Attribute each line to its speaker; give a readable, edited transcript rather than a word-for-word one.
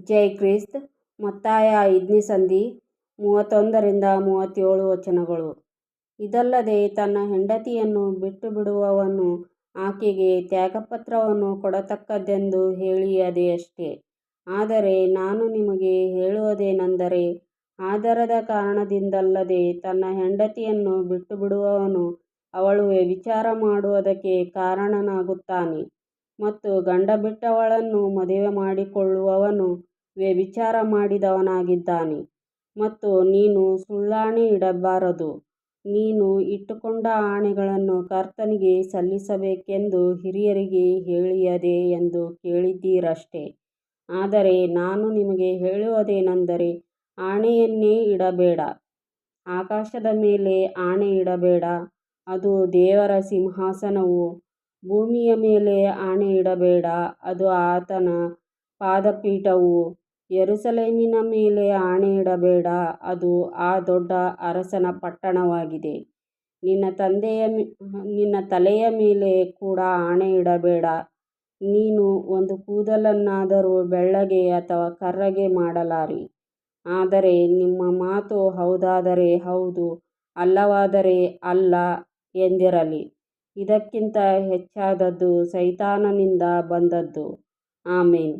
Speaker 1: ಜೈ Christ. ಮತ್ತಾಯ 5ನೇ ಸಂಧಿ 31-37 ವಚನಗಳು. ಇದಲ್ಲದೆ ತನ್ನ ಹೆಂಡತಿಯನ್ನು ಬಿಟ್ಟು ಬಿಡುವವನು ಆಕೆಗೆ ತ್ಯಾಗಪತ್ರವನ್ನು ಕೊಡತಕ್ಕದ್ದೆಂದು ಹೇಳಿಯದೆಯಷ್ಟೆ. ಆದರೆ ನಾನು ನಿಮಗೆ ಹೇಳುವುದೇನೆಂದರೆ, ಆಧಾರದ ಕಾರಣದಿಂದಲ್ಲದೆ ತನ್ನ ಹೆಂಡತಿಯನ್ನು ಬಿಟ್ಟು ಬಿಡುವವನು ಅವಳು ವ್ಯಭಿಚಾರ ಮಾಡುವುದಕ್ಕೆ ಕಾರಣನಾಗುತ್ತಾನೆ, ಮತ್ತು ಗಂಡ ಬಿಟ್ಟವಳನ್ನು ಮದುವೆ ಮಾಡಿಕೊಳ್ಳುವವನು ವ್ಯಭಿಚಾರ ಮಾಡಿದವನಾಗಿದ್ದಾನೆ. ಮತ್ತು ನೀನು ಸುಳ್ಳಾಣೆ ಇಡಬಾರದು, ನೀನು ಇಟ್ಟುಕೊಂಡ ಆಣೆಗಳನ್ನು ಕರ್ತನಿಗೆ ಸಲ್ಲಿಸಬೇಕೆಂದು ಹಿರಿಯರಿಗೆ ಹೇಳಿಯದೆ ಎಂದು ಕೇಳಿದ್ದೀರಷ್ಟೆ. ಆದರೆ ನಾನು ನಿಮಗೆ ಹೇಳುವುದೇನೆಂದರೆ, ಆಣೆಯನ್ನೇ ಇಡಬೇಡ. ಆಕಾಶದ ಮೇಲೆ ಆಣೆ ಇಡಬೇಡ, ಅದು ದೇವರ ಸಿಂಹಾಸನವು. ಭೂಮಿಯ ಮೇಲೆ ಆಣೆ ಇಡಬೇಡ, ಅದು ಆತನ ಪಾದಪೀಠವು. ಯೆರೂಸಲೇಮಿನ ಮೇಲೆ ಆಣೆ ಇಡಬೇಡ, ಅದು ಆ ದೊಡ್ಡ ಅರಸನ ಪಟ್ಟಣವಾಗಿದೆ. ನಿನ್ನ ತಲೆಯ ಮೇಲೆ ಕೂಡ ಆಣೆ ಇಡಬೇಡ. ನೀನು ಒಂದು ಕೂದಲನ್ನಾದರೂ ಬೆಳ್ಳಗೆ ಅಥವಾ ಕರ್ರಗೆ ಮಾಡಲಾರಿ. ಆದರೆ ನಿಮ್ಮ ಮಾತು ಹೌದಾದರೆ ಹೌದು, ಅಲ್ಲವಾದರೆ ಅಲ್ಲ ಎಂದಿರಲಿ. ಇದಕ್ಕಿಂತ ಹೆಚ್ಚಾದದ್ದು ಸೈತಾನನಿಂದ ಬಂದದ್ದು. ಆಮೆನ್.